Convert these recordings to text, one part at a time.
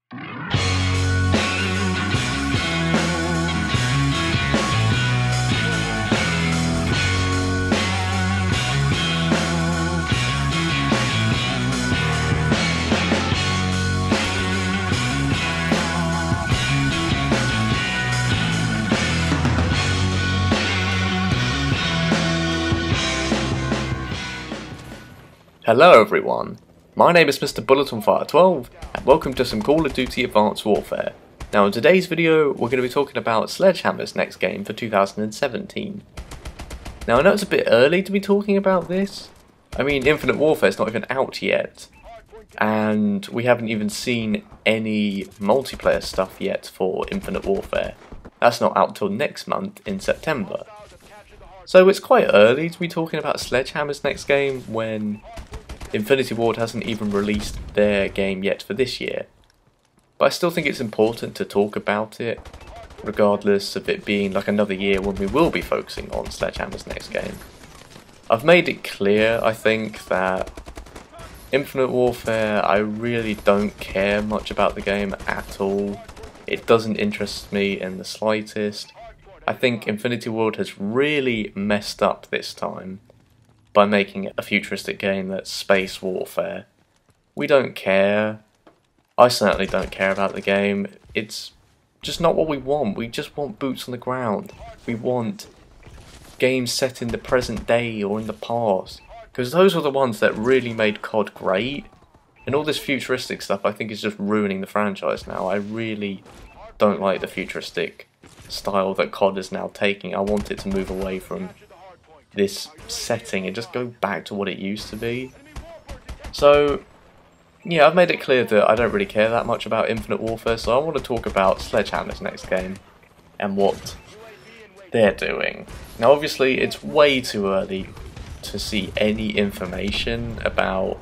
Hello everyone, my name is Mr. Bullet-on-Fire12 and welcome to some Call of Duty Advanced Warfare. Now in today's video we're going to be talking about Sledgehammer's next game for 2017. Now I know it's a bit early to be talking about this. I mean Infinite Warfare is not even out yet and we haven't even seen any multiplayer stuff yet for Infinite Warfare. That's not out till next month in September. So it's quite early to be talking about Sledgehammer's next game when Infinity Ward hasn't even released their game yet for this year. But I still think it's important to talk about it, regardless of it being like another year when we will be focusing on Sledgehammer's next game. I've made it clear, I think, that Infinite Warfare, I really don't care much about the game at all. It doesn't interest me in the slightest. I think Infinity Ward has really messed up this time by making it a futuristic game that's space warfare. We don't care. I certainly don't care about the game. It's just not what we want. We just want boots on the ground. We want games set in the present day or in the past. Because those were the ones that really made COD great. And all this futuristic stuff I think is just ruining the franchise now. I really don't like the futuristic style that COD is now taking. I want it to move away from this setting and just go back to what it used to be. So yeah, I've made it clear that I don't really care that much about Infinite Warfare, so I want to talk about Sledgehammer's next game and what they're doing. Now obviously it's way too early to see any information about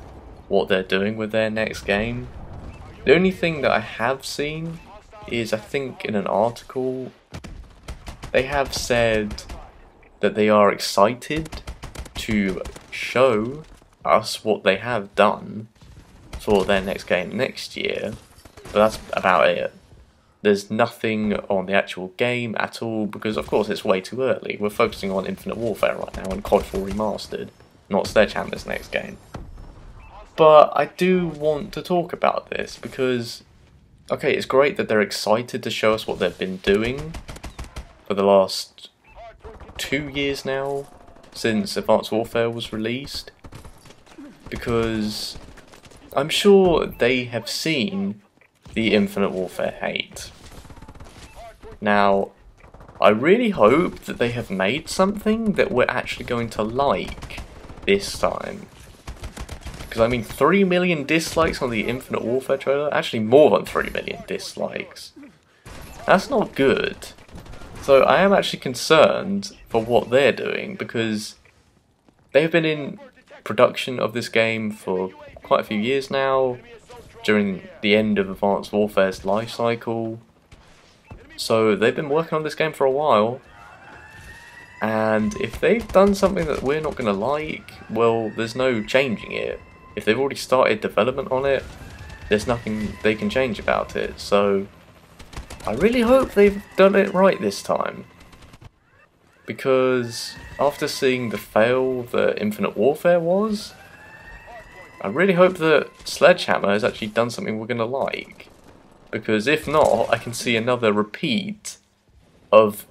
what they're doing with their next game. The only thing that I have seen is, I think in an article, they have said that they are excited to show us what they have done for their next game next year, but that's about it. There's nothing on the actual game at all, because of course it's way too early. We're focusing on Infinite Warfare right now and COD 4 Remastered, not Sledgehammer's next game. But I do want to talk about this because, okay, it's great that they're excited to show us what they've been doing for the last 2 years now, since Advanced Warfare was released, because I'm sure they have seen the Infinite Warfare hate. Now, I really hope that they have made something that we're actually going to like this time. Because I mean, 3 million dislikes on the Infinite Warfare trailer, actually more than 3 million dislikes. That's not good. So I am actually concerned for what they're doing, because they've been in production of this game for quite a few years now, during the end of Advanced Warfare's life cycle. So they've been working on this game for a while, and if they've done something that we're not going to like, well, there's no changing it. If they've already started development on it, there's nothing they can change about it. So I really hope they've done it right this time, because after seeing the fail that Infinite Warfare was, I really hope that Sledgehammer has actually done something we're going to like, because if not, I can see another repeat of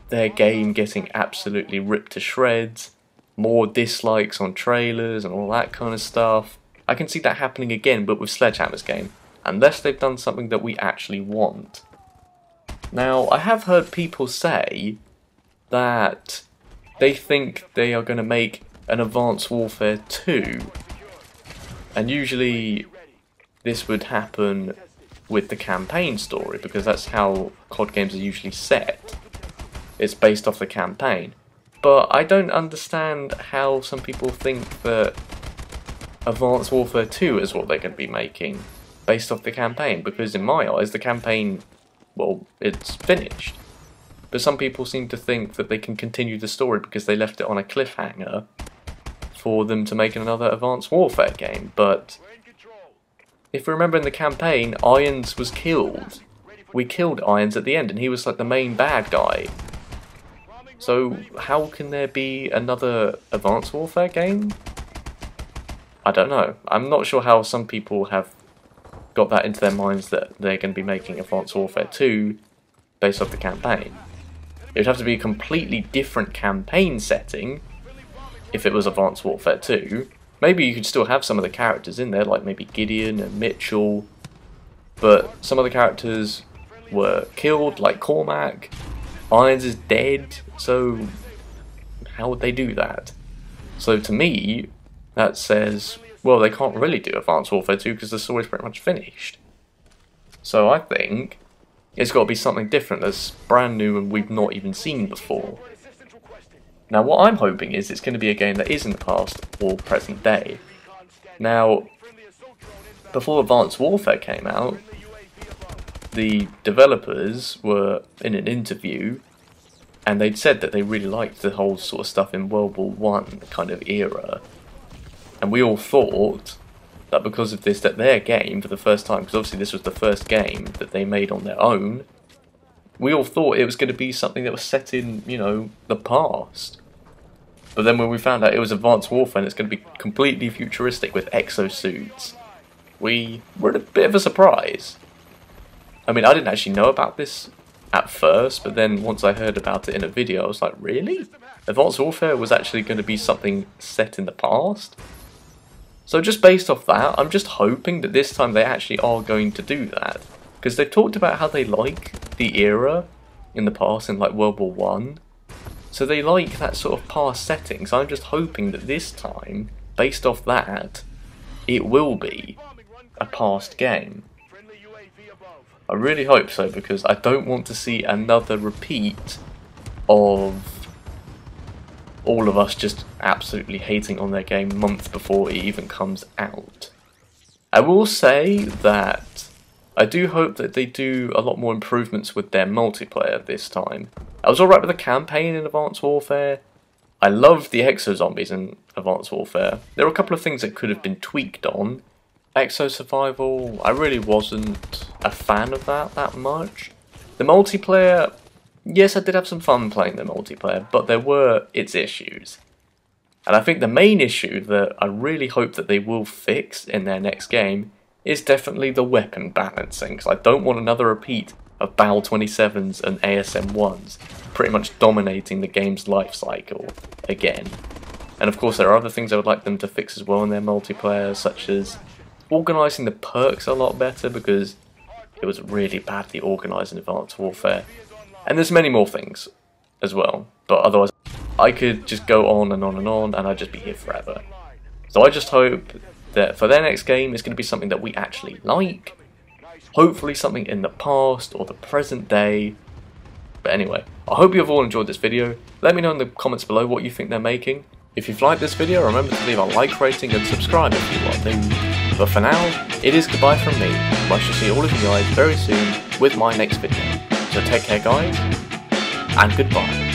their game getting absolutely ripped to shreds, more dislikes on trailers and all that kind of stuff. I can see that happening again, but with Sledgehammer's game, unless they've done something that we actually want. Now, I have heard people say that they think they are going to make an Advanced Warfare 2, and usually this would happen with the campaign story, because that's how COD games are usually set. It's based off the campaign. But I don't understand how some people think that Advanced Warfare 2 is what they're going to be making, based off the campaign, because in my eyes the campaign, well, it's finished. But some people seem to think that they can continue the story because they left it on a cliffhanger for them to make another Advanced Warfare game. But if you remember in the campaign, Irons was killed. We killed Irons at the end and he was like the main bad guy. So how can there be another Advanced Warfare game? I don't know. I'm not sure how some people have got that into their minds that they're going to be making Advanced Warfare 2 based off the campaign. It would have to be a completely different campaign setting if it was Advanced Warfare 2. Maybe you could still have some of the characters in there, like maybe Gideon and Mitchell, but some of the characters were killed, like Cormac. Irons is dead, so how would they do that? So to me, that says, well, they can't really do Advanced Warfare 2 because the story's pretty much finished. So I think it's got to be something different that's brand new and we've not even seen before. Now what I'm hoping is it's going to be a game that is in the past or present day. Now, before Advanced Warfare came out, the developers were in an interview and they'd said that they really liked the whole sort of stuff in World War I kind of era. And we all thought that because of this, that their game for the first time, because obviously this was the first game that they made on their own, we all thought it was going to be something that was set in, you know, the past. But then when we found out it was Advanced Warfare and it's going to be completely futuristic with exosuits, we were in a bit of a surprise. I mean, I didn't actually know about this at first, but then once I heard about it in a video, I was like, really? Advanced Warfare was actually going to be something set in the past? So just based off that, I'm just hoping that this time they actually are going to do that. Because they've talked about how they like the era in the past in like World War I. So they like that sort of past setting. So I'm just hoping that this time, based off that, it will be a past game. I really hope so, because I don't want to see another repeat of all of us just absolutely hating on their game months before it even comes out. I will say that I do hope that they do a lot more improvements with their multiplayer this time. I was alright with the campaign in Advanced Warfare. I loved the Exo Zombies in Advanced Warfare. There were a couple of things that could have been tweaked on. Exo Survival, I really wasn't a fan of that much. The multiplayer, yes, I did have some fun playing the multiplayer, but there were its issues. And I think the main issue that I really hope that they will fix in their next game is definitely the weapon balancing, because I don't want another repeat of BAL 27s and ASM 1s pretty much dominating the game's life cycle again. And of course there are other things I would like them to fix as well in their multiplayer, such as organising the perks a lot better, because it was really badly organised in Advanced Warfare. And there's many more things as well, but otherwise I could just go on and on and on and I'd just be here forever. So I just hope that for their next game it's going to be something that we actually like, hopefully something in the past or the present day. But anyway, I hope you've all enjoyed this video. Let me know in the comments below what you think they're making. If you've liked this video, remember to leave a like rating and subscribe if you are new. But for now, it is goodbye from me. I shall see all of you guys very soon with my next video. So take care guys, and goodbye.